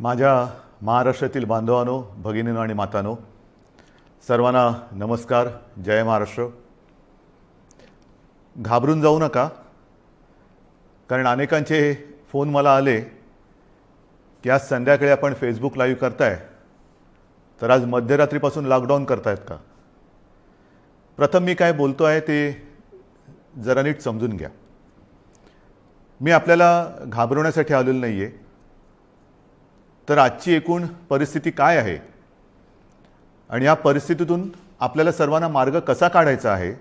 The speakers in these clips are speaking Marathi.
माझ्या महाराष्ट्रातील बांधवांनो, भगिनींनो आणि मातांनो, सर्वांना नमस्कार. जय महाराष्ट्र. घाबरून जाऊ नका, कारण अनेकांचे फोन मला आले की आज संध्याकाळी आपण फेसबुक लाईव्ह करताय, तर आज मध्यरात्रीपासून लॉकडाऊन करतायत का. प्रथम मी काय बोलतो आहे ते जरा नीट समजून घ्या. मी आपल्याला घाबरवण्यासाठी आलेलो नाही आहे, तर आजची एकूण परिस्थिती काय आहे आणि या परिस्थितीतून आपल्याला सर्वांना मार्ग कसा काढायचा आहे,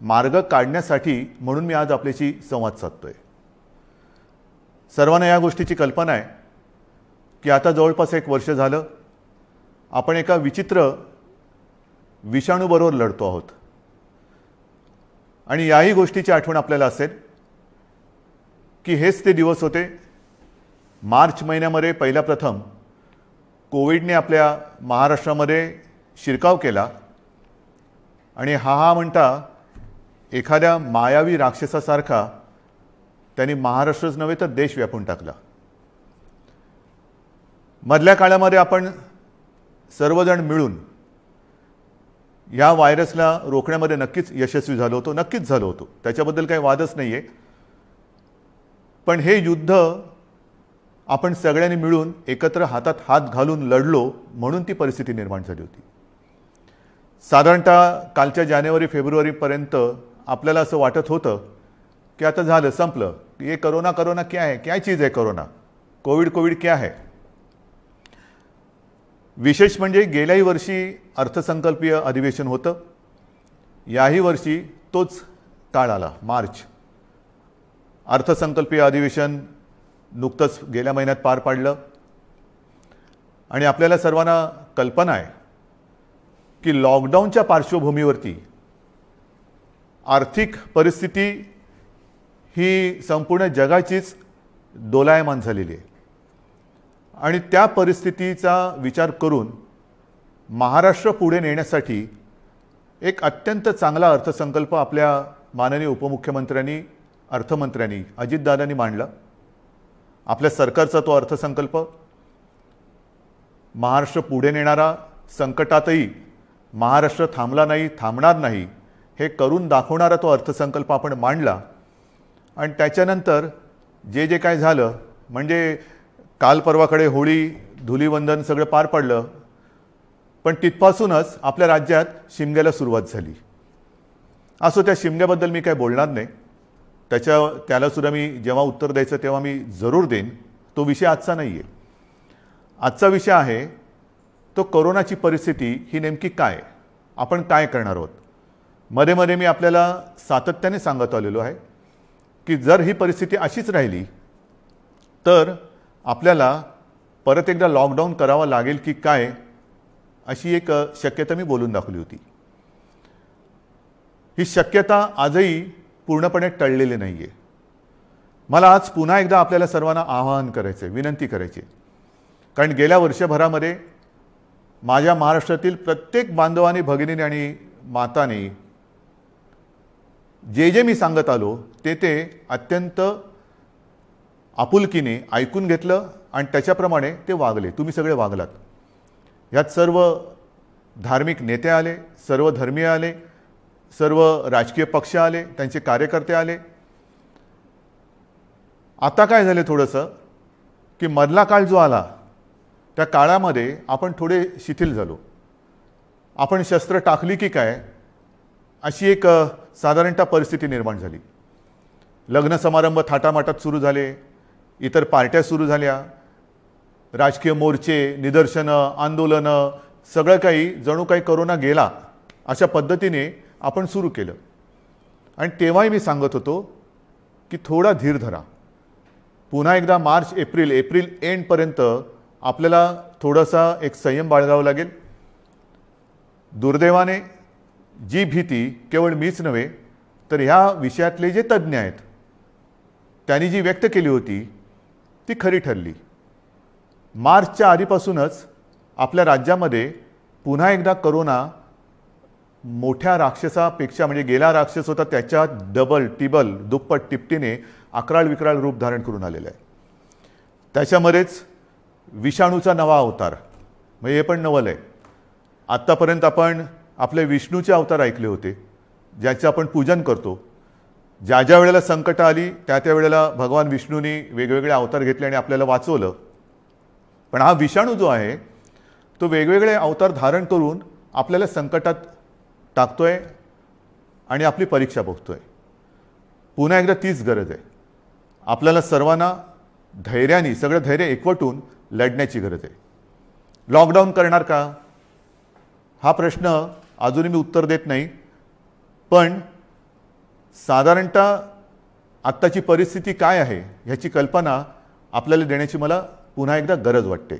मार्ग काढण्यासाठी म्हणून मी आज आपल्याशी संवाद साधतोय. सर्वांना या गोष्टीची कल्पना आहे की आता जवळपास 1 वर्ष झालं आपण एका विचित्र विषाणूबरोबर लढतो आहोत. आणि याही गोष्टीची आठवण आपल्याला असेल की हेच ते दिवस होते मार्च महिन्यामध्ये पहिला प्रथम कोविडने आपल्या महाराष्ट्रामध्ये शिरकाव केला आणि हा म्हणता एखाद्या मायावी राक्षसासारखा त्यांनी महाराष्ट्रच नव्हे तर देश व्यापून टाकला. मधल्या काळामध्ये आपण सर्वजण मिळून या व्हायरसला रोखण्यामध्ये नक्कीच यशस्वी झालो होतो, त्याच्याबद्दल काही वादच नाही आहे. पण हे युद्ध आपण सगळ्यांनी मिळून एकत्र हातात हात घालून लढलो म्हणून ती परिस्थिती निर्माण झाली होती. साधारणतः कालच्या जानेवारी-फेब्रुवारीपर्यंत आपल्याला असं वाटत होतं की आता झालं, संपलं. ये कोरोना क्या है, क्या चीज़ है कोरोना, कोविड क्या है. विशेष म्हणजे गेल्याही वर्षी अर्थसंकल्पीय अधिवेशन होतं, याही वर्षी तोच काळ आला, मार्च. अर्थसंकल्पीय अधिवेशन नुकतंच गेल्या महिन्यात पार पाडलं आणि आपल्याला सर्वांना कल्पना आहे की लॉकडाऊनच्या पार्श्वभूमीवरती आर्थिक परिस्थिती ही संपूर्ण जगाचीच दोलायमान झालेली आहे. आणि त्या परिस्थितीचा विचार करून महाराष्ट्र पुढे नेण्यासाठी एक अत्यंत चांगला अर्थसंकल्प आपल्या माननीय उपमुख्यमंत्र्यांनी, अर्थमंत्र्यांनी, अजितदादांनी मांडला. आपल्या सरकारचा तो अर्थसंकल्प महाराष्ट्र पुढे नेणारा, संकटातही महाराष्ट्र थांबला नाही, थांबणार नाही हे करून दाखवणारा तो अर्थसंकल्प आपण मांडला. आणि त्याच्यानंतर जे जे काय झालं, म्हणजे काल परवाकडे होळी, धुलीवंदन सगळं पार पडलं, पण तिथपासूनच आपल्या राज्यात शिमग्याला सुरुवात झाली. असो, त्या शिमग्याबद्दल मी काय बोलणार नाही, त्यालासुद्धा मी जेव्हा उत्तर द्यायचं तेव्हा मी जरूर देईन. तो विषय आजचा नाही आहे. आजचा विषय आहे तो कोरोनाची परिस्थिती ही नेमकी काय, आपण काय करणार आहोत. मध्ये मध्ये मी आपल्याला सातत्याने सांगत आलेलो आहे की जर ही परिस्थिती अशीच राहिली तर आपल्याला परत एकदा लॉकडाऊन करावा लागेल की काय, अशी एक शक्यता मी बोलून दाखवली होती. ही शक्यता आजही पूर्णपणे टळलेली नाही आहे. मला आज पुन्हा एकदा आपल्याला सर्वांना आवाहन करायचं आहे, विनंती करायची आहे, कारण गेल्या वर्षभरामध्ये माझ्या महाराष्ट्रातील प्रत्येक बांधवांनी, भगिनींनी आणि मातांनी जे जे मी सांगत आलो ते अत्यंत आपुलकीने ऐकून घेतलं आणि त्याच्याप्रमाणे ते वागले. तुम्ही सगळे वागलात. यात सर्व धार्मिक नेते आले, सर्व धर्मीय आले, सर्व राजकीय पक्ष आले, त्यांचे कार्यकर्ते आले. आता काय झाले थोडंसं की मधला काळ जो आला त्या काळामध्ये आपण थोडे शिथिल झालो. आपण शस्त्र टाकली की काय अशी एक साधारणतः परिस्थिती निर्माण झाली. लग्न समारंभ थाटामाटात सुरू झाले, इतर पार्ट्या सुरू झाल्या, राजकीय मोर्चे, निदर्शनं, आंदोलनं, सगळं काही जणू काही कोरोना गेला अशा पद्धतीने आपण सुरू केलं. आणि तेव्हाही मी सांगत होतो की थोडा धीर धरा. पुन्हा एकदा मार्च एप्रिल एंडपर्यंत आपल्याला थोडासा एक संयम बाळगावा लागेल. दुर्दैवाने जी भीती केवळ मीच नव्हे तर ह्या विषयातले जे तज्ज्ञ आहेत त्यांनी जी व्यक्त केली होती ती खरी ठरली. मार्चच्या आधीपासूनच आपल्या राज्यामध्ये पुन्हा एकदा कोरोना मोठ्या राक्षसापेक्षा, म्हणजे गेला राक्षस होता त्याच्या डबल टिबल दुप्पट तिपटीने अकराळ विकराळ रूप धारण करून आलेलं आहे. त्याच्यामध्येच विषाणूचा नवा अवतार, म्हणजे हे पण नवल आहे. आत्तापर्यंत आपण आपले विष्णूचे अवतार ऐकले होते, ज्याचे आपण पूजन करतो. ज्या ज्या वेळेला संकट आली त्या त्या वेळेला भगवान विष्णूंनी वेगवेगळे अवतार घेतले आणि आपल्याला वाचवलं. पण हा विषाणू जो आहे तो वेगवेगळे अवतार धारण करून आपल्याला संकटात टाकतोय आणि आपली परीक्षा बघतोय. पुन्हा एकदा तीच गरज आहे. आपल्याला सर्वांना धैर्याने, सगळं धैर्य एकवटून लढण्याची गरज आहे. लॉकडाऊन करणार का, हा प्रश्न अजूनही मी उत्तर देत नाही. पण साधारणतः आत्ताची परिस्थिती काय आहे ह्याची कल्पना आपल्याला देण्याची मला पुन्हा एकदा गरज वाटते.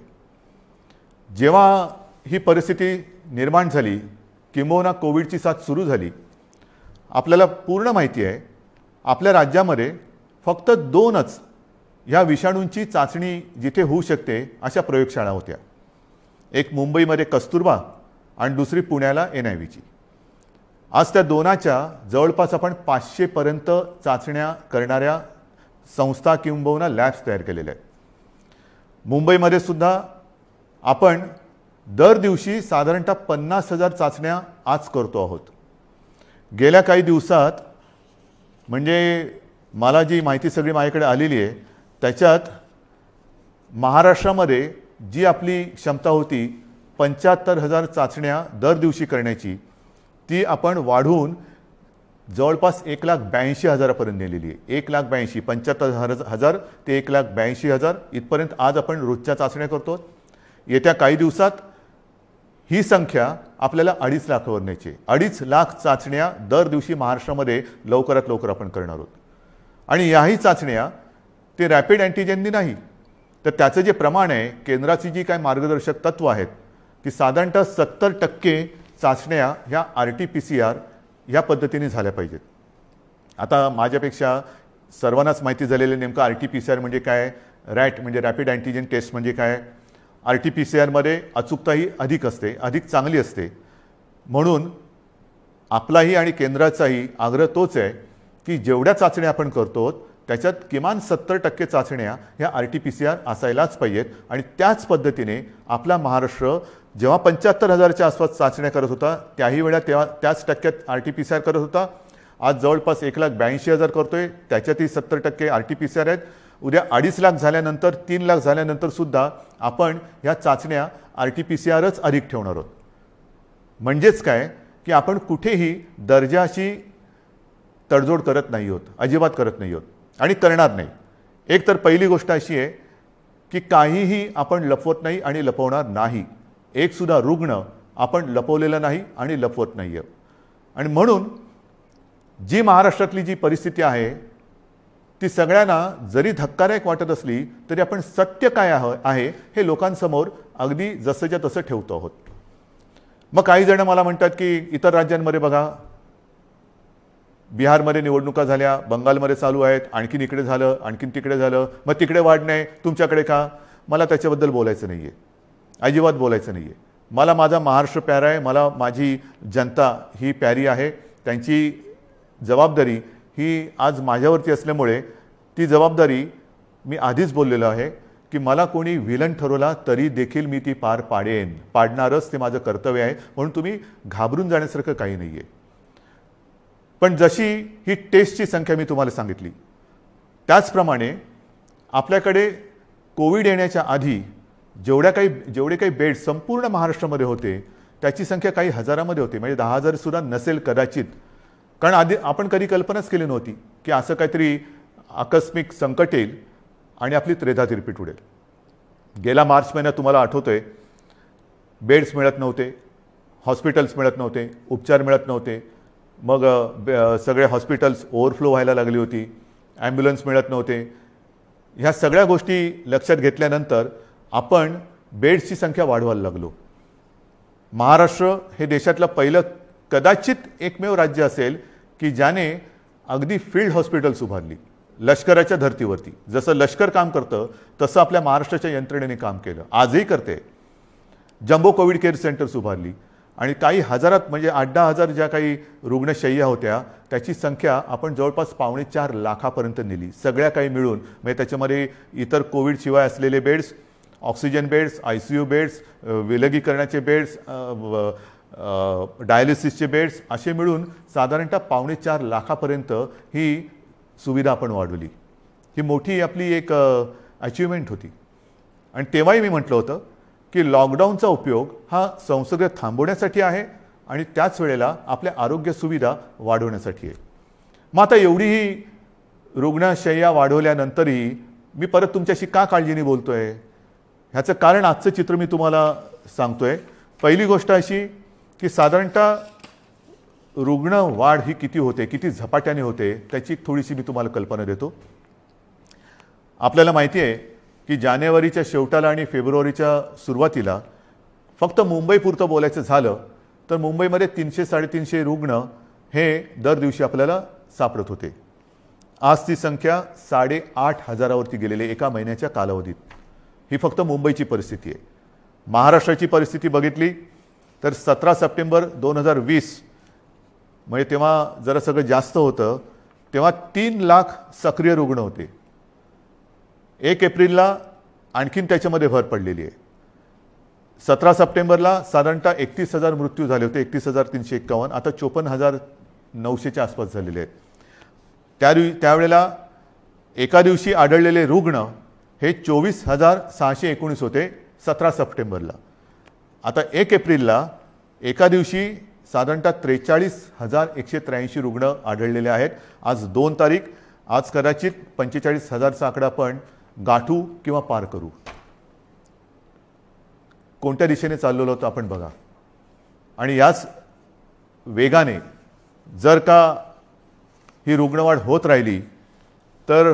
जेव्हा ही परिस्थिती निर्माण झाली, किंबहुना कोविडची साथ सुरू झाली, आपल्याला पूर्ण माहिती आहे आपल्या राज्यामध्ये फक्त 2च ह्या विषाणूंची चाचणी जिथे होऊ शकते अशा प्रयोगशाळा होत्या. एक मुंबईमध्ये कस्तुरबा आणि दुसरी पुण्याला NIVची. आज त्या 2च्या जवळपास आपण 500 पर्यंत चाचण्या करणाऱ्या संस्था किंबहुना लॅब्स तयार केलेल्या आहेत. मुंबईमध्ये सुद्धा आपण दर दिवशी साधारणतः 50,000 चाचण्या आज करतो आहोत. गेल्या काही दिवसात म्हणजे मला जी माहिती सगळी माझ्याकडे आलेली आहे त्याच्यात महाराष्ट्रामध्ये जी आपली क्षमता होती 75,000 चाचण्या दर दिवशी करण्याची, ती आपण वाढवून जवळपास 1,82,000 पर्यंत नेलेली आहे. 1,82,000, 75,000 ते 1,82,000 इथपर्यंत आज आपण रोजच्या चाचण्या करतो. येत्या काही दिवसात ही संख्या आपल्याला 2.5 लाखावर न्यायची. 2.5 लाख चाचण्या दर दिवशी महाराष्ट्रामध्ये लवकरात लवकर आपण करणार आहोत. आणि याही चाचण्या ते रॅपिड अँटीजेननी नाही, तर त्याचं जे प्रमाण आहे, केंद्राची जी काय मार्गदर्शक तत्व आहेत की साधारणतः 70% चाचण्या ह्या RT-PCR ह्या पद्धतीने झाल्या पाहिजेत. आता माझ्यापेक्षा सर्वांनाच माहिती झालेलं नेमकं RT-PCR म्हणजे काय, रॅट म्हणजे रॅपिड अँटीजेन टेस्ट म्हणजे काय. RT-PCR अचूकताही अधिक असते, अधिक चांगली असते. म्हणून आपलाही आणि केंद्राचाही आग्रह तोच आहे की जेवढ्या चाचण्या आपण करतो त्याच्यात किमान 70% चाचण्या ह्या RT-PCR असायलाच पाहिजेत. आणि त्याच पद्धतीने आपला महाराष्ट्र जेव्हा 75,000च्या आसपास चाचण्या करत होता त्याही वेळा तेव्हा त्याच टक्क्यात RT-PCR करत होता. आज जवळपास 1,82,000 करतोय, त्याच्यातही 70% RT-PCR आहेत. उद्या 2.5 लाख झाल्यानंतर, 3 लाख झाल्यानंतर सुद्धा आपण ह्या चाचण्या RT-PCRच अधिक ठेवणार आहोत. म्हणजेच काय की आपण कुठेही दर्जाची तडजोड करत नाही आहोत, अजिबात करत नाही आहोत आणि करणार नाही. एक तर पहिली गोष्ट अशी आहे की काहीही आपण लपवत नाही आणि लपवणार नाही. एक सुद्धा रुग्ण आपण लपवलेला नाही आणि लपवत नाही आहे. आणि म्हणून जी महाराष्ट्रातली जी परिस्थिती आहे ती सगळ्यांना जरी धक्कादायक वाटत असली तरी आपण सत्य काय आहे हे लोकांसमोर अगदी जसंच्या तसं ठेवतो आहोत. मग काही जण मला म्हणतात की इतर राज्यांमध्ये बघा, बिहारमध्ये निवडणुका झाल्या, बंगालमध्ये चालू आहेत, आणखीन इकडे झालं, आणखीन तिकडे झालं, मग तिकडे वाढ नाही, तुमच्याकडे का. मला त्याच्याबद्दल बोलायचं नाही आहे, अजिबात बोलायचं नाही आहे. मला माझा महाराष्ट्र प्यारा आहे, मला माझी जनता ही प्यारी आहे. त्यांची जबाबदारी ही आज माझ्यावरती असल्यामुळे ती जबाबदारी मी आधीच बोललेलो आहे की मला कोणी विलन ठरवला तरी देखील मी ती पार पाडणारच, ते माझं कर्तव्य आहे. म्हणून तुम्ही घाबरून जाण्यासारखं काही नाही आहे. पण जशी ही टेस्टची संख्या मी तुम्हाला सांगितली त्याचप्रमाणे आपल्याकडे कोविड येण्याच्या आधी जेवढे काही बेड संपूर्ण महाराष्ट्रामध्ये होते त्याची संख्या काही हजारामध्ये होती, म्हणजे 10,000 सुद्धा नसेल कदाचित. कारण आधी आपण कधी कल्पनाच केली नव्हती की असं काहीतरी आकस्मिक संकट येईल आणि आपली त्रेधा तिरपीट उडेल. गेला मार्च महिन्यात तुम्हाला आठवतंय बेड्स मिळत नव्हते, हॉस्पिटल्स मिळत नव्हते, उपचार मिळत नव्हते. मग सगळे हॉस्पिटल्स ओव्हरफ्लो व्हायला लागली होती, ॲम्ब्युलन्स मिळत नव्हते. ह्या सगळ्या गोष्टी लक्षात घेतल्यानंतर आपण बेड्सची संख्या वाढवायला लागलो. महाराष्ट्र हे देशातलं पहिलं कदाचित एकमेव राज्य असेल की ज्याने अगदी फील्ड हॉस्पिटल्स उभारली लष्कराच्या धर्तीवरती. जसं लष्कर काम करतं तसं आपल्या महाराष्ट्राच्या यंत्रणेने काम केलं, आजही करते. जम्बो कोविड केअर सेंटर्स उभारली आणि काही हजारात म्हणजे 8-10 हजार ज्या काही रुग्णशय्या होत्या त्याची संख्या आपण जवळपास 4.25 लाखापर्यंत नेली, सगळ्या काही मिळून. म्हणजे त्याच्यामध्ये इतर कोविडशिवाय असलेले beds, oxygen beds, ICU beds, विलगीकरणाचे बेड्स, डायलिसिसचे बेड्स असे मिळून साधारणतः 4.25 लाखापर्यंत ही सुविधा आपण वाढवली. ही मोठी आपली एक अचिव्हमेंट होती. आणि तेव्हाही मी म्हटलं होतं की लॉकडाऊनचा उपयोग हा संसर्ग थांबवण्यासाठी आहे आणि त्याच वेळेला आपल्या आरोग्य सुविधा वाढवण्यासाठी आहे. मग आता एवढीही रुग्णशय्या वाढवल्यानंतरही मी परत तुमच्याशी का काळजीने बोलतोय, ह्याचं कारण आजचं चित्र मी तुम्हाला सांगतोय. पहिली गोष्ट अशी की साधारणतः रुग्ण वाढ ही किती होते, किती झपाट्याने होते, त्याची थोडीशी मी तुम्हाला कल्पना देतो. आपल्याला माहिती आहे की जानेवारीच्या शेवटाला आणि फेब्रुवारीच्या सुरुवातीला फक्त मुंबईपुरतं बोलायचं झालं तर मुंबईमध्ये 300-350 रुग्ण हे दर दिवशी आपल्याला सापडत होते. आज ती संख्या 8,500वरती गेलेली एका महिन्याच्या कालावधीत. ही फक्त मुंबईची परिस्थिती आहे. महाराष्ट्राची परिस्थिती बघितली तर 17 सप्टेंबर 2020 म्हणजे तेव्हा जरा सगळं जास्त होतं, तेव्हा 3 लाख सक्रिय रुग्ण होते. 1 एप्रिलला आणखीन त्याच्यामध्ये भर पडलेली आहे. 17 सप्टेंबरला साधारणतः 31,000 मृत्यू झाले होते, 31,351. आता 54,900च्या आसपास झालेले आहेत. त्यावेळेला एका दिवशी आढळलेले रुग्ण हे 24,619 होते 17 सप्टेंबरला. आता 1 एप्रिलला एका दिवशी साधारणतः 43,183 रुग्ण आढळलेले आहेत. आज 2 तारीख. आज कदाचित 45,000चा आकडा आपण गाठू किंवा पार करू. कोणत्या दिशेने चाललेलो होतो आपण बघा. आणि याच वेगाने जर का ही रुग्णवाढ होत राहिली तर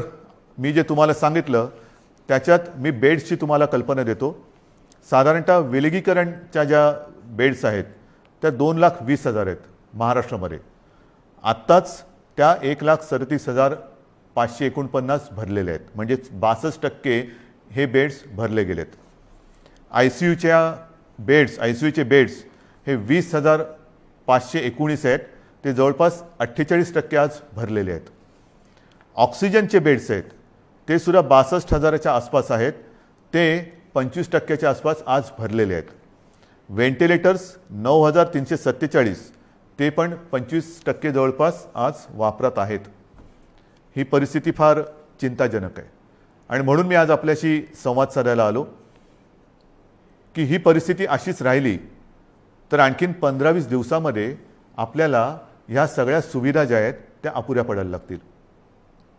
मी जे तुम्हाला सांगितलं त्याच्यात मी बेड्सची तुम्हाला कल्पना देतो. साधारणतः विलगीकरणच्या ज्या बेड्स आहेत त्या 2,20,000 आहेत महाराष्ट्रामध्ये. आत्ताच त्या 1,37,549 भरलेले आहेत, म्हणजे 62% हे बेड्स भरले गेलेत. ICUचे बेड्स हे 20,519 आहेत, ते जवळपास 48% आज भरलेले आहेत. ऑक्सिजनचे बेड्स आहेत ते सुद्धा 62,000च्या आसपास आहेत, ते 25%च्या आसपास आज भरलेले आहेत. व्हेंटिलेटर्स 9,347 ते पण 25% जवळपास आज वापरात आहेत. ही परिस्थिती फार चिंताजनक आहे आणि म्हणून मी आज आपल्याशी संवाद साधायला आलो की ही परिस्थिती अशीच राहिली तर आणखीन 15-20 दिवसामध्ये आपल्याला ह्या सगळ्या सुविधा ज्या आहेत त्या अपुऱ्या पडायला लागतील.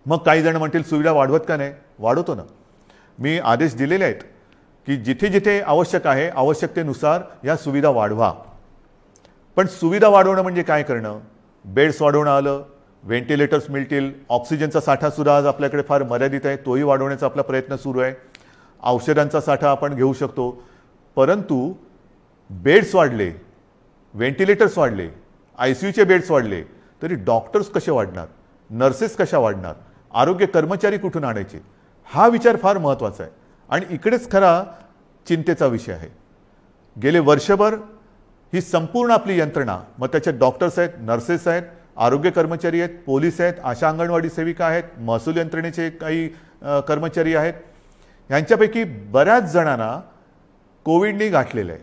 मग काही जण म्हणतील सुविधा वाढवत का नाही? वाढवतो ना. मी आदेश दिलेले आहेत की जिथे जिथे आवश्यक आहे आवश्यकतेनुसार या सुविधा वाढवा. पण सुविधा वाढवणं म्हणजे काय करणं? बेड्स वाढवणं आलं, व्हेंटिलेटर्स मिळतील, ऑक्सिजनचा साठासुद्धा आज आपल्याकडे फार मर्यादित आहे, तोही वाढवण्याचा आपला प्रयत्न सुरू आहे. औषधांचा साठा आपण घेऊ शकतो, परंतु बेड्स वाढले, व्हेंटिलेटर्स वाढले, ICUचे बेड्स वाढले तरी डॉक्टर्स कसे वाढणार, नर्सेस कशा वाढणार, आरोग्य कर्मचारी कुठून आणायचे? हा विचार फार महत्त्वाचा आहे आणि इकडेच खरा चिंतेचा विषय आहे. गेले वर्षभर ही संपूर्ण आपली यंत्रणा, मग त्याच्यात डॉक्टर्स आहेत, नर्सेस आहेत, आरोग्य कर्मचारी आहेत, पोलीस आहेत, आशा अंगणवाडी सेविका आहेत, महसूल यंत्रणेचे काही कर्मचारी आहेत, यांच्यापैकी बऱ्याच जणांना कोविडने गाठलेलं आहे.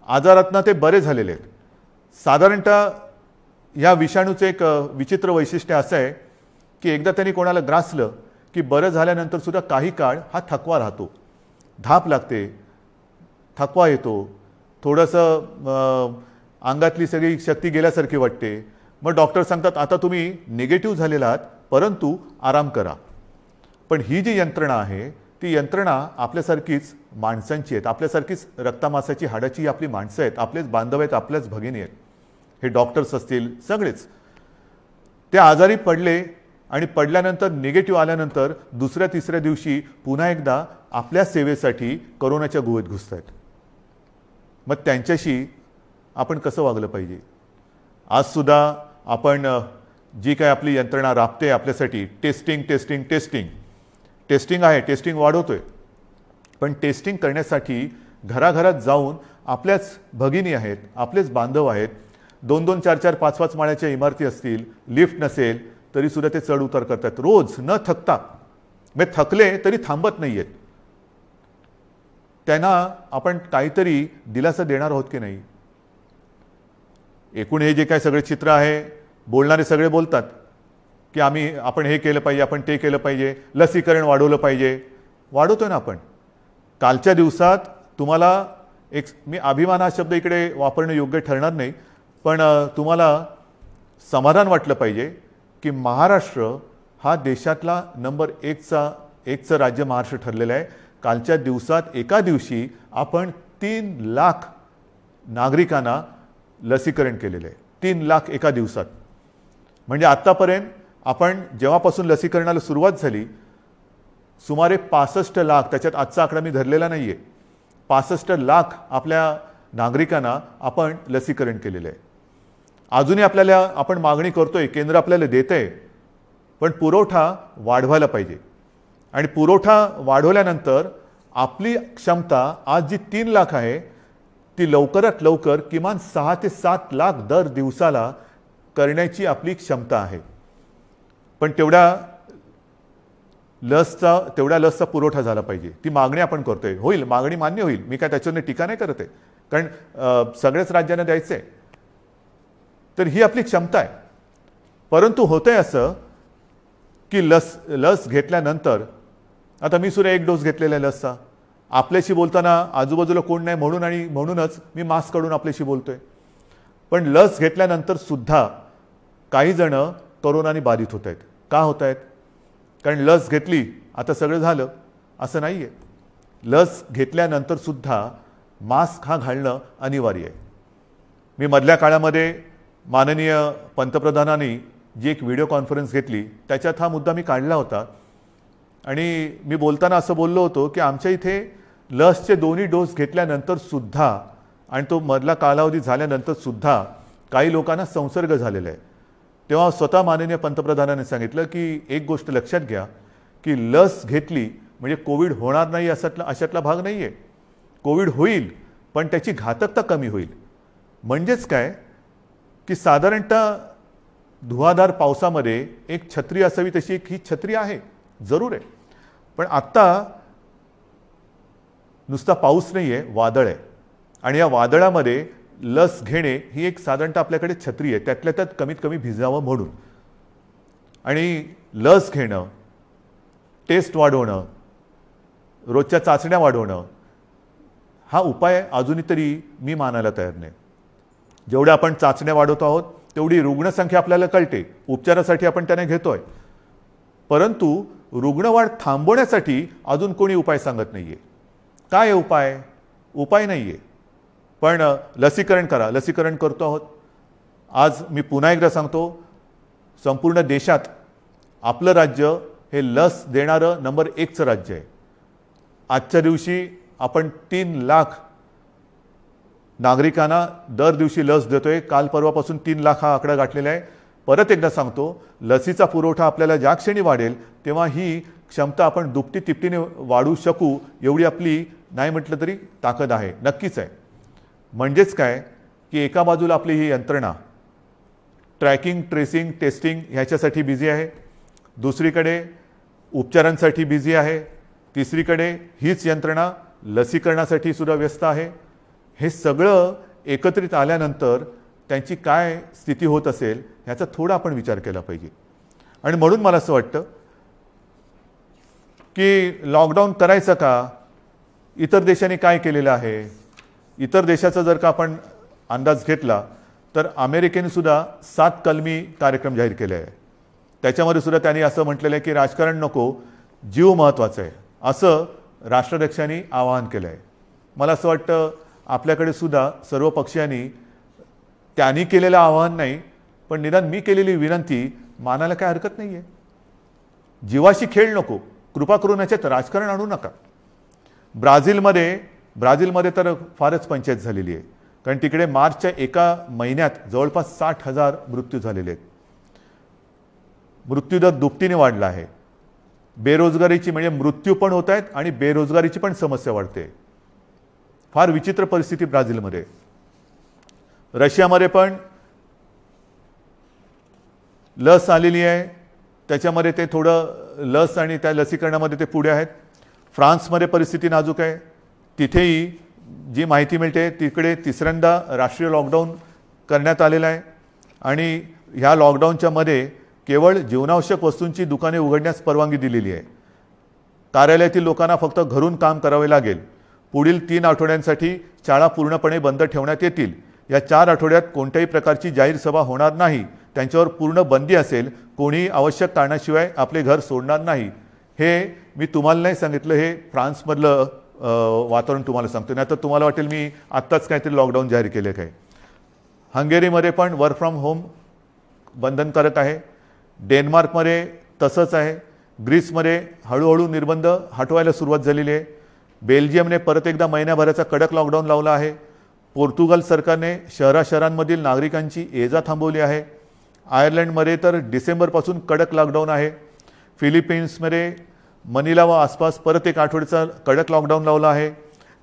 आजारातनं ते बरे झालेले आहेत. साधारणतः या विषाणूचं एक विचित्र वैशिष्ट्य असं आहे की एकदा त्यांनी कोणाला ग्रासलं की बरं झाल्यानंतर सुद्धा काही काळ हा थकवा राहतो, धाप लागते, थकवा येतो, थोडंसं अंगातली सगळी शक्ती गेल्यासारखी वाटते. मग डॉक्टर सांगतात आता तुम्ही निगेटिव्ह झालेला आहात परंतु आराम करा. पण ही जी यंत्रणा आहे ती यंत्रणा आपल्यासारखीच माणसांची आहेत, आपल्यासारखीच रक्तामासाची हाडाची ही आपली माणसं आहेत, आपलेच बांधव आहेत, आपल्याच भगिनी आहेत. हे डॉक्टर्स असतील सगळेच ते आजारी पडले आणि पडल्यानंतर निगेटिव्ह आल्यानंतर दुसऱ्या तिसऱ्या दिवशी पुन्हा एकदा आपल्या सेवेसाठी कोरोनाच्या गुहेत घुसत आहेत. मग त्यांच्याशी आपण कसं वागलं पाहिजे? आजसुद्धा आपण जी काय आपली यंत्रणा राबते आपल्यासाठी, टेस्टिंग टेस्टिंग टेस्टिंग टेस्टिंग आहे, टेस्टिंग वाढवतोय. पण टेस्टिंग करण्यासाठी घराघरात जाऊन आपल्याच भगिनी आहेत, आपलेच बांधव आहेत, 2-2, 4-4, 5-5 माळ्याच्या इमारती असतील, लिफ्ट नसेल तरी सुद्धा ते चढ उतार करतात रोज न थकता. मग थकले तरी थांबत नाही आहेत. त्यांना आपण काहीतरी दिलासा देणार आहोत की नाही. एकूण हे जे काय सगळे चित्र आहे, बोलणारे सगळे बोलतात की आपण हे केलं पाहिजे, आपण ते केलं पाहिजे, लसीकरण वाढवलं पाहिजे. वाढवतोय ना आपण. कालच्या दिवसात तुम्हाला मी अभिमान हा शब्द इकडे वापरणं योग्य ठरणार नाही, पण तुम्हाला समाधान वाटलं पाहिजे की महाराष्ट्र हा देशातला नंबर 1चं राज्य महाराष्ट्र ठरलेलं आहे. कालच्या दिवसात एका दिवशी आपण 3 लाख नागरिकांना लसीकरण केलेलं आहे. 3 लाख एका दिवसात. म्हणजे आत्तापर्यंत आपण जेव्हापासून लसीकरणाला सुरुवात झाली सुमारे 65 लाख, त्याच्यात आजचा आकडा मी धरलेला नाही आहे, 65 लाख आपल्या नागरिकांना आपण लसीकरण केलेलं आहे. अजूनही आपण मागणी करतोय, केंद्र आपल्याला देतंय, पण पुरवठा वाढवायला पाहिजे. आणि पुरवठा वाढवल्यानंतर आपली क्षमता आज जी 3 लाख आहे ती लवकरात लवकर किमान 6 ते 7 लाख दर दिवसाला करण्याची आपली क्षमता आहे. पण तेवढ्या लसचा पुरवठा झाला पाहिजे. ती मागणी आपण करतोय. होईल, मागणी मान्य होईल, मी काय त्याच्यावर टीका नाही करत आहे, कारण सगळ्याच राज्यांना द्यायचं आहे. तर ही आपली क्षमता आहे. परंतु होतंय असं की लस घेतल्यानंतर, आता मी सुद्धा 1 डोस घेतलेला आहे लसचा. आपल्याशी बोलताना आजूबाजूला कोण नाही म्हणूनच मी मास्क काढून आपल्याशी बोलतोय. पण लस घेतल्यानंतर सुद्धा काही जण कोरोनाने बाधित होत आहेत. का होत आहेत? कारण लस घेतली आता सगळं झालं असं नाही आहे. लस घेतल्यानंतर सुद्धा मास्क हा घालणं अनिवार्य आहे. मी मधल्या काळामध्ये माननीय पंतप्रधानांनी जी एक व्हिडिओ कॉन्फरन्स घेतली त्याच्यात हा मुद्दा मी काढला होता. आणि मी बोलताना असं बोललो होतो की आमच्या इथे लसचे 2 डोस घेतल्यानंतर सुद्धा आणि तो मधला कालावधी झाल्यानंतर सुद्धा काही लोकांना संसर्ग झालेला आहे. तेव्हा स्वतः माननीय पंतप्रधानांनी सांगितलं की एक गोष्ट लक्षात घ्या की लस घेतली म्हणजे कोविड होणार नाही अशातला भाग नाही आहे. कोविड होईल, पण त्याची घातकता कमी होईल. म्हणजेच काय की साधारणतः धुवाधार पावसामध्ये एक छत्री असावी तशी ही छत्री आहे, जरूर आहे. पण आत्ता नुसता पाऊस नाही आहे, वादळ आहे. आणि या वादळामध्ये लस घेणे ही एक साधारणतः आपल्याकडे छत्री आहे, त्यातल्या त्यात कमीत कमी भिजावं म्हणून. आणि लस घेणं, टेस्ट वाढवणं, रोजच्या चाचण्या वाढवणं हा उपाय अजूनही तरी मी मानायला तयार नाही. जेवढ्या आपण चाचण्या वाढवतो आहोत तेवढी रुग्णसंख्या आपल्याला कळते, उपचारासाठी आपण त्याने घेतोय. परंतु रुग्णवाढ थांबवण्यासाठी अजून कोणी उपाय सांगत नाहीये. काय उपाय? उपाय नाहीये. पण लसीकरण करा, लसीकरण करतो आहोत. आज मी पुन्हा एकदा सांगतो, संपूर्ण देशात आपलं राज्य हे लस देणारं नंबर 1चं राज्य आहे. आजच्या दिवशी आपण 3 लाख नागरिकांना दर दिवशी लस देतोय. काल परवापासून 3 लाख हा आकडा गाठलेला आहे. परत एकदा सांगतो, लसीचा पुरवठा आपल्याला ज्या क्षणी वाढेल तेव्हा ही क्षमता आपण दुपटी तिपटीने वाढवू शकू एवढी आपली नाही म्हटलं तरी ताकद आहे, नक्कीच आहे. म्हणजेच काय की एका बाजूला आपली ही यंत्रणा ट्रॅकिंग, ट्रेसिंग, टेस्टिंग ह्याच्यासाठी बिझी आहे, दुसरीकडे उपचारांसाठी बिझी आहे, तिसरीकडे हीच यंत्रणा लसीकरणासाठी सुद्धा व्यस्त आहे. हे सगळं एकत्रित आल्यानंतर त्यांची काय स्थिती होत असेल ह्याचा थोडा आपण विचार केला पाहिजे. आणि म्हणून मला असं वाटतं की लॉकडाऊन करायचं का? इतर देशांनी काय केलेलं आहे? इतर देशाचा जर का आपण अंदाज घेतला तर अमेरिकेने सुद्धा 7 कलमी कार्यक्रम जाहीर केले आहे. त्याच्यामध्ये सुद्धा त्यांनी असं म्हटलेलं आहे की राजकारण नको, जीव महत्त्वाचा आहे, असं राष्ट्राध्यक्षांनी आवाहन केलं आहे. मला असं वाटतं आपल्याकडे सुद्धा सर्व पक्षांनी त्यांनी केलेलं आवाहन नाही, पण निदान मी केलेली विनंती मानायला काय हरकत नाही आहे. जीवाशी खेळ नको, कृपा करून याच्यात राजकारण आणू नका. ब्राझीलमध्ये तर फारच पंचायत झालेली आहे, कारण तिकडे मार्चच्या एका महिन्यात जवळपास 60,000 मृत्यू झालेले आहेत. मृत्यूदर दुपटीने वाढला आहे. बेरोजगारीची म्हणजे मृत्यू पण होत आहेत आणि बेरोजगारीची पण समस्या वाढते. फार विचित्र परिस्थिती ब्राझीलमध्ये. रशियामध्ये पण लस आलेली आहे, त्याच्यामध्ये ते थोडं लस आणि त्या लसीकरणामध्ये ते पुढे आहेत. फ्रान्समध्ये परिस्थिती नाजूक आहे. तिथेही जी माहिती मिळते तिकडे तिसऱ्यांदा राष्ट्रीय लॉकडाऊन करण्यात आलेला आहे आणि ह्या लॉकडाऊनच्या मध्ये केवळ जीवनावश्यक वस्तूंची दुकाने उघडण्यास परवानगी दिलेली आहे. कार्यालयातील लोकांना फक्त घरून काम करावे लागेल. पुढील 3 आठवड्यांसाठी शाळा पूर्णपणे बंद ठेवण्यात येतील. या 4 आठवड्यात कोणत्याही प्रकारची जाहीर सभा होणार नाही. त्यांच्यावर पूर्ण बंदी असेल. कोणीही आवश्यक कारणाशिवाय आपले घर सोडणार नाही. हे मी तुम्हाला नाही सांगितलं, हे फ्रान्समधलं वातावरण तुम्हाला सांगतो. नाही तर तुम्हाला वाटेल मी आत्ताच काहीतरी लॉकडाऊन जाहीर केले काय. हंगेरीमध्ये पण वर्क फ्रॉम होम बंधनकारक आहे. डेन्मार्कमध्ये तसंच आहे. ग्रीसमध्ये हळूहळू निर्बंध हटवायला सुरुवात झालेली आहे. बेल्जियमने परत एकदा महिन्याभराचा कडक लॉकडाऊन लावला आहे. पोर्तुगाल सरकारने शहरांमधील नागरिकांची ये जा थांबवली आहे. आयर्लंडमध्ये तर डिसेंबरपासून कडक लॉकडाऊन आहे. फिलिपिन्समध्ये मनिला व आसपास परत 1 आठवड्याचा कडक लॉकडाऊन लावला आहे.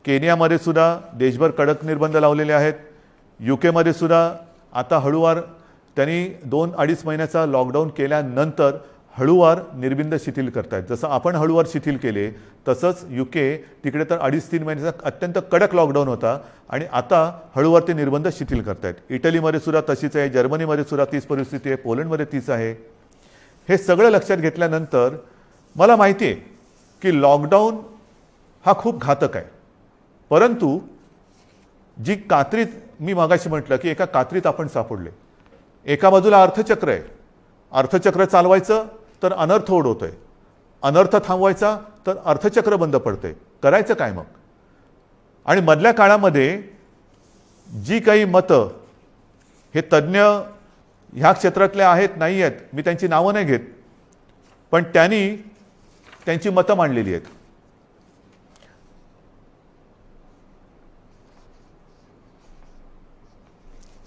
केनियामध्ये सुद्धा देशभर कडक निर्बंध लावलेले आहेत. UK सुद्धा आता हळूवार त्यांनी 2-2.5 महिन्याचा लॉकडाऊन केल्यानंतर हळूवार निर्बंध शिथिल करतायत. जसं आपण हळूवार शिथिल केले तसंच UK तिकडे तर 2.5-3 महिन्याचा अत्यंत कडक लॉकडाऊन होता आणि आता हळूवार ते निर्बंध शिथिल करतायत. इटलीमध्ये सुद्धा तशीच आहे. जर्मनीमध्ये सुद्धा तीच परिस्थिती आहे. पोलंडमध्ये तीच आहे. हे सगळं लक्षात घेतल्यानंतर मला माहिती आहे की लॉकडाऊन हा खूप घातक आहे. परंतु जी कात्रीत मी मागाशी म्हटलं की एका कात्रीत आपण सापडले. एका बाजूला अर्थचक्र आहे. अर्थचक्र चालवायचं तर अनर्थ ओढवतोय. अनर्थ थांबवायचा तर अर्थचक्र बंद पडतंय. करायचं काय मग. आणि मधल्या काळामध्ये जी काही मतं हे तज्ज्ञ ह्या क्षेत्रातले आहेत नाही आहेत, मी त्यांची नावं नाही घेत, पण त्यांनी त्यांची मतं मांडलेली आहेत.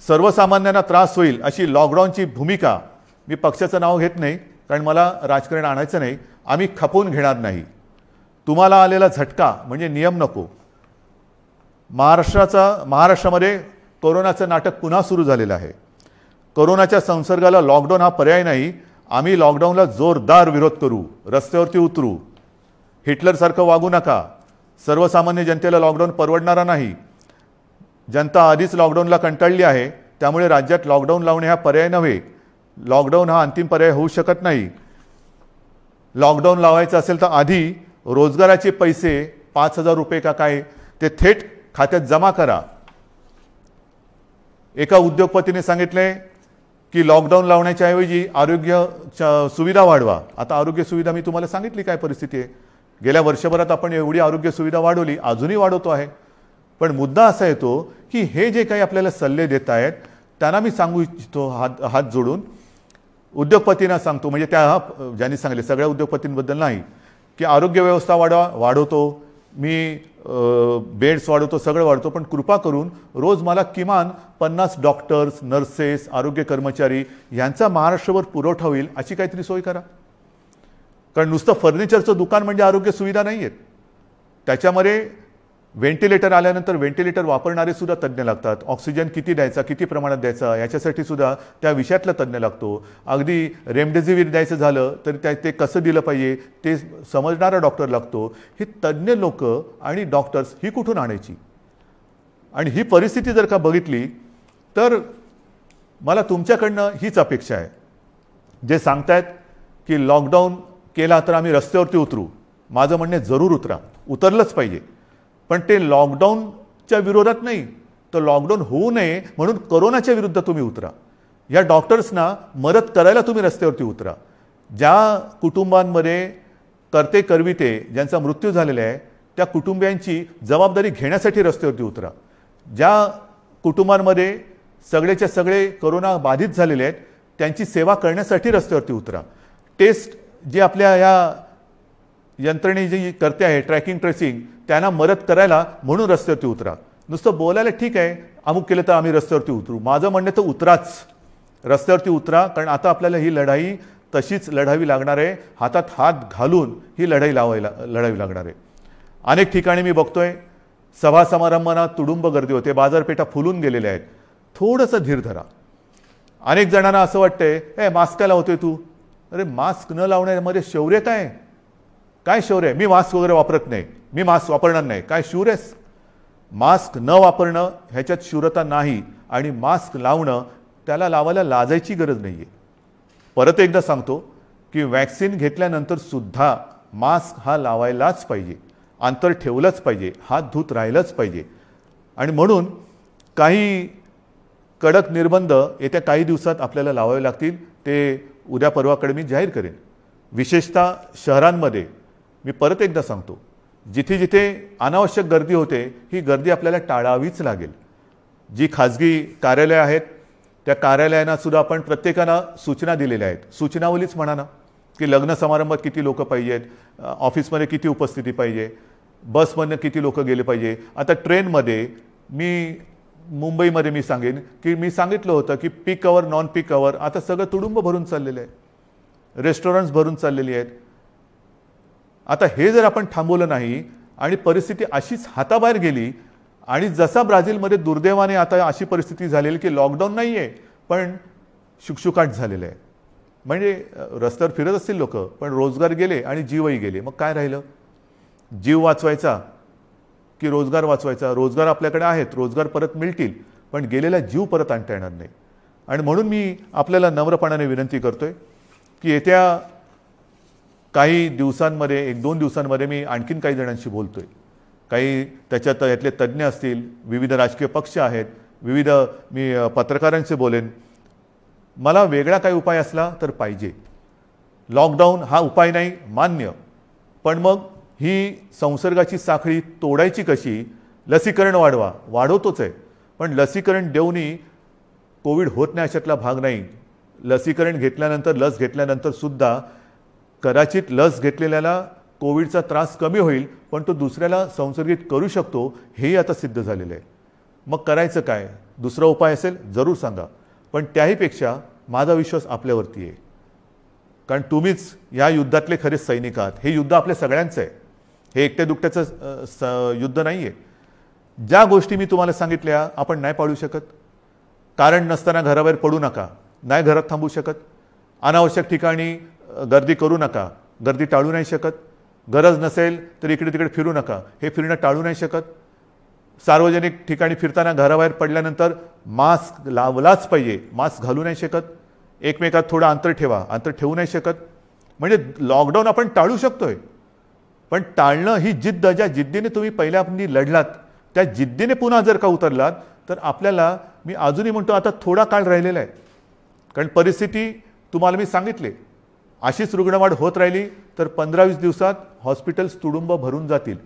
सर्वसामान्यांना त्रास होईल अशी लॉकडाऊनची भूमिका, मी पक्षाचं नाव घेत नाही कारण मला राजकारण आणायचं नाही, आम्ही खपवून घेणार नाही. तुम्हाला आलेला झटका म्हणजे नियम नको. महाराष्ट्रामध्ये कोरोनाचं नाटक पुन्हा सुरू झालेलं आहे. कोरोनाच्या संसर्गाला लॉकडाऊन हा पर्याय नाही. आम्ही लॉकडाऊनला जोरदार विरोध करू, रस्त्यावरती उतरू. हिटलरसारखं वागू नका. सर्वसामान्य जनतेला लॉकडाऊन परवडणारा नाही. जनता आधीच लॉकडाऊनला कंटाळली आहे. त्यामुळे राज्यात लॉकडाऊन लावणे हा पर्याय नव्हे. लॉकडाऊन हा अंतिम पर्याय होऊ शकत नाही. लॉकडाऊन लावायचं असेल तर आधी रोजगाराचे पैसे 5,000 रुपये का काय ते थेट खात्यात जमा करा. एका उद्योगपतीने सांगितले की लॉकडाऊन लावण्याच्या ऐवजी आरोग्य सुविधा वाढवा. आता आरोग्य सुविधा मी तुम्हाला सांगितली काय परिस्थिती आहे. गेल्या वर्षभरात आपण एवढी आरोग्य सुविधा वाढवली, अजूनही वाढवतो आहे. पण मुद्दा असा येतो की हे जे काही आपल्याला सल्ले देत आहेत त्यांना मी सांगू इच्छितो हात जोडून, उद्योगपतींना सांगतो, म्हणजे त्या ज्यांनी सांगले सगळ्या उद्योगपतींबद्दल नाही, की आरोग्य व्यवस्था वाढवतो मी, बेड्स वाढवतो, सगळं वाढवतो, पण कृपा करून रोज मला किमान 50 डॉक्टर्स, नर्सेस, आरोग्य कर्मचारी यांचा महाराष्ट्रभर पुरवठा होईल अशी काहीतरी सोय करा. कारण नुसतं फर्निचरचं दुकान म्हणजे आरोग्य सुविधा नाही आहेत. त्याच्यामध्ये व्हेंटिलेटर आल्यानंतर व्हेंटिलेटर वापरणारे सुद्धा तज्ज्ञ लागतात. ऑक्सिजन किती द्यायचा, किती प्रमाणात द्यायचा याच्यासाठी सुद्धा त्या विषयातला तज्ज्ञ लागतो. अगदी रेमडेसिवीर द्यायचं झालं तर ते कसं दिलं पाहिजे ते समजणारा डॉक्टर लागतो. ही तज्ज्ञ लोक आणि डॉक्टर्स ही कुठून आणायची. आणि ही परिस्थिती जर का बघितली तर मला तुमच्याकडनं हीच अपेक्षा आहे. जे सांगतायत की लॉकडाऊन केला तर आम्ही रस्त्यावरती उतरू, माझं म्हणणे जरूर उतरा, उतरलंच पाहिजे. पण ते लॉकडाऊनच्या विरोधात नाही, तर लॉकडाऊन होऊ नये म्हणून कोरोनाच्या विरुद्ध तुम्ही उतरा. या डॉक्टर्सना मदत करायला तुम्ही रस्त्यावरती उतरा. ज्या कुटुंबांमध्ये करते करविते ज्यांचा मृत्यू झालेला आहे त्या कुटुंबियांची जबाबदारी घेण्यासाठी रस्त्यावरती उतरा. ज्या कुटुंबांमध्ये सगळेच्या सगळे कोरोना बाधित झालेले आहेत त्यांची सेवा करण्यासाठी रस्त्यावरती उतरा. टेस्ट जे आपल्या या यंत्रणे जी करते आहे ट्रॅकिंग ट्रेसिंग त्यांना मदत करायला म्हणून रस्त्यावरती उतरा. नुसतं बोलायला ठीक आहे, अमुक केलं तर आम्ही रस्त्यावरती उतरू, माझं म्हणणं तर उतराच, रस्त्यावरती उतरा. कारण आता आपल्याला ही लढाई तशीच लढावी लागणार आहे. हातात हात घालून ही लढाई लढावी लागणार आहे. अनेक ठिकाणी मी बघतोय सभा समारंभांना तुडुंब गर्दी होते, बाजारपेठा फुलून गेलेल्या आहेत. थोडंसं धीर धरा. अनेक जणांना असं वाटतंय मास्क काय लावतोय तू. अरे मास्क न लावण्यामध्ये शौर्य काय शौर्य आहे. मी मास्क वगैरे वापरत नाही. मी मास्क वापरणार नाही. काय शूर आहेस? मास्क न वापरणं ह्याच्यात शूरता नाही आणि मास्क लावणं त्याला लावायला लाजायची गरज नाही आहे. परत एकदा सांगतो की वॅक्सिन घेतल्यानंतर सुद्धा मास्क हा लावायलाच पाहिजे, अंतर ठेवलंच पाहिजे, हात धुत राहिलंच पाहिजे. आणि म्हणून काही कडक निर्बंध येत्या काही दिवसात आपल्याला लावावे लागतील. ते उद्या परवाकडे मी जाहीर करेन. विशेषतः शहरांमध्ये मी परत एकदा सांगतो, जिथे जिथे अनावश्यक गर्दी होते ही गर्दी आपल्याला टाळावीच लागेल. जी खाजगी कार्यालय आहेत त्या कार्यालयांना सुद्धा आपण प्रत्येकाला सूचना दिलेल्या आहेत. सूचनावलीच म्हणा ना, की लग्न समारंभात किती लोक पाहिजेत, ऑफिसमध्ये किती उपस्थिती पाहिजे, बसमधनं किती लोक गेले पाहिजे. आता ट्रेनमध्ये मुंबईमध्ये मी सांगेन की मी सांगितलं होतं की पीक अवर नॉन पीक अवर आता सगळं तुडुंब भरून चाललेलं आहे, रेस्टॉरंट्स भरून चाललेली आहेत. आता हे जर आपण थांबवलं नाही आणि परिस्थिती अशीच हाताबाहेर गेली आणि जसा ब्राझीलमध्ये दुर्दैवाने आता अशी परिस्थिती झालेली की लॉकडाऊन नाही आहे पण शुकशुकाट झालेलं आहे, म्हणजे रस्त्यावर फिरत असतील लोक पण रोजगार गेले आणि जीवही गेले. मग काय राहिलं? जीव वाचवायचा की रोजगार वाचवायचा? रोजगार आपल्याकडे आहेत, रोजगार परत मिळतील पण गेलेला जीव परत आणता येणार नाही. आणि म्हणून मी आपल्याला नम्रपणाने विनंती करतोय की येत्या काही दिवसांमध्ये, 1-2 दिवसांमध्ये मी आणखीन काही जणांशी बोलतोय. काही त्याच्यात यातले तज्ज्ञ असतील, विविध राजकीय पक्ष आहेत, विविध मी पत्रकारांशी बोलेन. मला वेगळा काही उपाय असला तर पाहिजे. लॉकडाऊन हा उपाय नाही मान्य, पण मग ही संसर्गाची साखळी तोडायची कशी? लसीकरण वाढवतोच आहे पण लसीकरण देऊनही कोविड होत नाही अशातला भाग नाही. लसीकरण घेतल्यानंतर, लस घेतल्यानंतर सुद्धा कदाचित लस घेतलेल्याला कोविडचा त्रास कमी होईल पण तो दुसऱ्याला संसर्गित करू शकतो, हेही आता सिद्ध झालेलं आहे. मग करायचं काय? दुसरा उपाय असेल जरूर सांगा, पण त्याहीपेक्षा माझा विश्वास आपल्यावरती आहे. कारण तुम्हीच या युद्धातले खरे सैनिक आहात. हे युद्ध आपल्या सगळ्यांचं आहे, हे एकट्या दुकट्याचं युद्ध नाही आहे. ज्या गोष्टी मी तुम्हाला सांगितल्या आपण नाही पाळू शकत. कारण नसताना घराबाहेर पडू नका, नाही घरात थांबू शकत. अनावश्यक ठिकाणी गर्दी करू नका, गर्दी टाळू नाही शकत. गरज नसेल तर इकडे तिकडे फिरू नका, हे फिरणं टाळू नाही शकत. सार्वजनिक ठिकाणी फिरताना घराबाहेर पडल्यानंतर मास्क लावलाच पाहिजे, मास्क घालू नाही शकत. एकमेकात थोडं अंतर ठेवा, अंतर ठेवू नाही शकत. म्हणजे लॉकडाऊन आपण टाळू शकतोय पण टाळणं ही जिद्द, ज्या जिद्दीने तुम्ही पहिल्यांदा लढलात त्या जिद्दीने पुन्हा जर का उतरलात तर आपल्याला, मी अजूनही म्हणतो आता थोडा काळ राहिलेला आहे. कारण परिस्थिती तुम्हाला मी सांगितले, अशीच रुग्णवाढ होत राहिली तर 15-20 दिवसात हॉस्पिटल्स तुडुंब भरून जातील.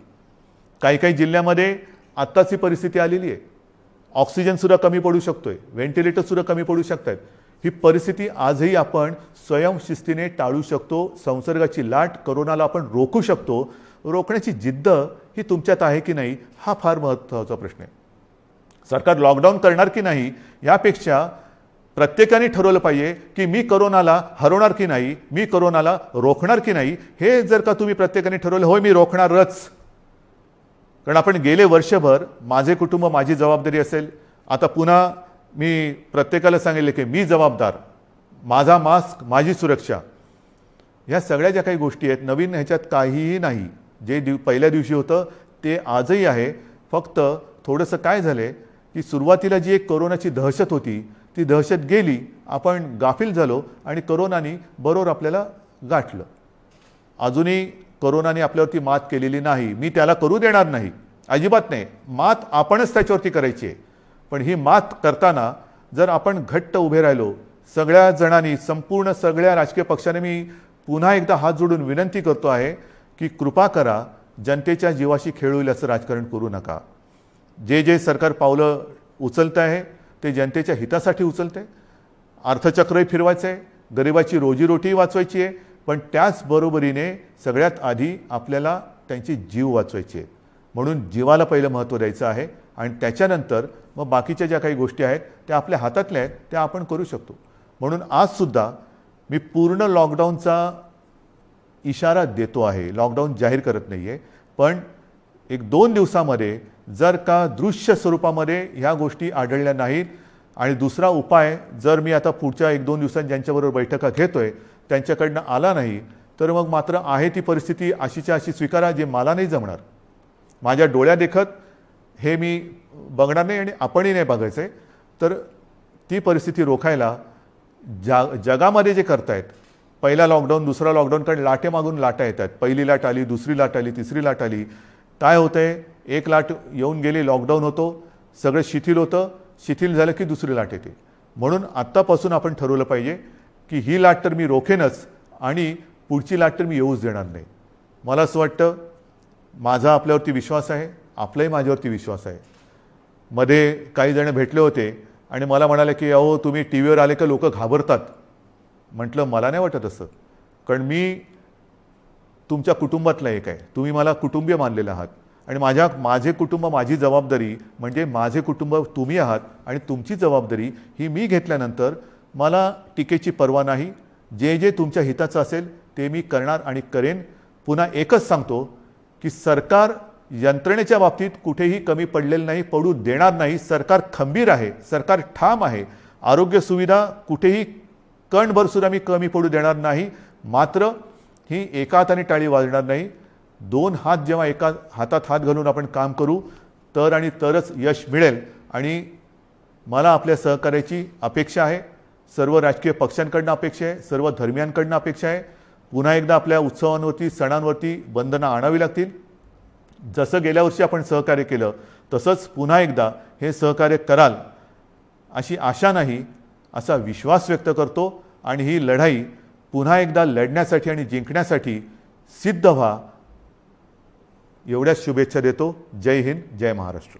काही काही जिल्ह्यामध्ये आत्ताच ही परिस्थिती आलेली आहे. ऑक्सिजनसुद्धा कमी पडू शकतोय, व्हेंटिलेटरसुद्धा कमी पडू शकतात. ही परिस्थिती आजही आपण स्वयंशिस्तीने टाळू शकतो. संसर्गाची लाट, कोरोनाला आपण रोखू शकतो. रोखण्याची जिद्द ही तुमच्यात आहे की नाही हा फार महत्त्वाचा प्रश्न आहे. सरकार लॉकडाऊन करणार की नाही यापेक्षा प्रत्येकाने ठरवलं पाहिजे की मी कोरोनाला हरवणार की नाही, मी कोरोनाला रोखणार की नाही. हे जर का तुम्ही प्रत्येकाने ठरवलं, होय मी रोखणारच. कारण आपण गेले वर्षभर माझे कुटुंब माझी जबाबदारी असेल, आता पुन्हा मी प्रत्येकाला सांगितले की मी जबाबदार, माझा मास्क माझी सुरक्षा. ह्या सगळ्या ज्या काही गोष्टी आहेत नवीन, ह्याच्यात काहीही नाही. जे पहिल्या दिवशी होतं ते आजही आहे. फक्त थोडंसं काय झालं आहे की सुरुवातीला जी एक कोरोनाची दहशत होती ती दहशत गेली, आपण गाफील झालो आणि कोरोनाने बरोबर आपल्याला गाठलं. अजूनही कोरोनाने आपल्यावरती मात केलेली नाही, मी त्याला करू देणार नाही, अजिबात नाही. मात आपणच त्याच्यावरती करायची आहे. पण ही मात करताना जर आपण घट्ट उभे राहिलो सगळ्या जणांनी, संपूर्ण सगळ्या राजकीय पक्षाने, मी पुन्हा एकदा हात जोडून विनंती करतो आहे की कृपा करा, जनतेच्या जीवाशी खेळ होईल असं राजकारण करू नका. जे सरकार पावलं उचलतं आहे ते जनतेच्या हितासाठी उचलते. अर्थचक्रही फिरवायचं आहे, गरिबाची रोजीरोटी वाचवायची आहे, पण त्याचबरोबरीने सगळ्यात आधी आपल्याला त्यांची जीव वाचवायची आहे. म्हणून जीवाला पहिलं महत्त्व द्यायचं आहे आणि त्याच्यानंतर मग बाकीच्या ज्या काही गोष्टी आहेत त्या आपल्या हातातल्या आहेत त्या आपण करू शकतो. म्हणून आजसुद्धा मी पूर्ण लॉकडाऊनचा इशारा देतो आहे, लॉकडाऊन जाहीर करत नाही आहे. पण 1-2 दिवसामध्ये जर का दृश्य स्वरूपामध्ये ह्या गोष्टी आढळल्या नाहीत आणि दुसरा उपाय जर मी आता पुढच्या 1-2 दिवसांत ज्यांच्याबरोबर बैठका घेतोय त्यांच्याकडनं आला नाही तर मग मात्र आहे ती परिस्थिती अशीच्या अशी स्वीकारा, जे मला नाही जमणार. माझ्या डोळ्यादेखत हे मी बघणार नाही आणि आपणही नाही बघायचं आहे. तर ती परिस्थिती रोखायला जगामध्ये जे करतायत, पहिला लॉकडाऊन दुसरा लॉकडाऊन, कारण लाटे मागून लाटा येतात. पहिली लाट आली, दुसरी लाट आली, तिसरी लाट आली. काय होतंय, एक लाट येऊन गेली, लॉकडाऊन होतो, सगळं शिथिल होतं, शिथिल झालं की दुसरी लाट येते. म्हणून आत्तापासून आपण ठरवलं पाहिजे की ही लाट तर मी रोखेनच आणि पुढची लाट तर मी येऊच देणार नाही. मला असं वाटतं, माझा आपल्यावरती विश्वास आहे, आपलाही माझ्यावरती विश्वास आहे. मध्ये काही जण भेटले होते आणि मला म्हणाले की अहो तुम्ही टी व्हीवर आले का लोक घाबरतात. म्हटलं मला नाही वाटत असं, कारण मी तुमच्या कुटुंबातला एक आहे, तुम्ही मला कुटुंबीय मानलेलं आहात आणि माझे कुटुंब, माझी जबाबदारी म्हणजे माझे कुटुंब तुम्ही आहात आणि तुमची जबाबदारी ही मी घेतल्यानंतर मला टीकेची पर्वा नाही. जे जे तुमच्या हिताचं असेल ते मी करणार आणि करेन. पुन्हा एकच सांगतो की सरकार यंत्रणेच्या बाबतीत कुठेही कमी पडलेलं नाही, पडू देणार नाही. सरकार खंबीर आहे, सरकार ठाम आहे. आरोग्य सुविधा कुठेही कणभर सुद्धा मी कमी पडू देणार नाही. मात्र ही एका हाताने टाळी वाजणार नाही. दोन हात जेव्हा एका हातात हात घालून आपण काम करू तर आणि तरच यश मिळेल. आणि मला आपल्या सहकार्याची अपेक्षा आहे, सर्व राजकीय पक्षांकडनं अपेक्षा आहे, सर्व धर्मियांकडनं अपेक्षा आहे. पुन्हा एकदा आपल्या उत्सवांवरती, सणांवरती बंधनं आणावी लागतील. जसं गेल्या वर्षी आपण सहकार्य केलं तसंच पुन्हा एकदा हे सहकार्य कराल अशी आशा नाही, असा विश्वास व्यक्त करतो. आणि ही लढाई पुन्हा एकदा लढण्यासाठी आणि जिंकण्यासाठी सिद्ध व्हा, एवढ्याच शुभेच्छा देतो. जय हिंद, जय महाराष्ट्र.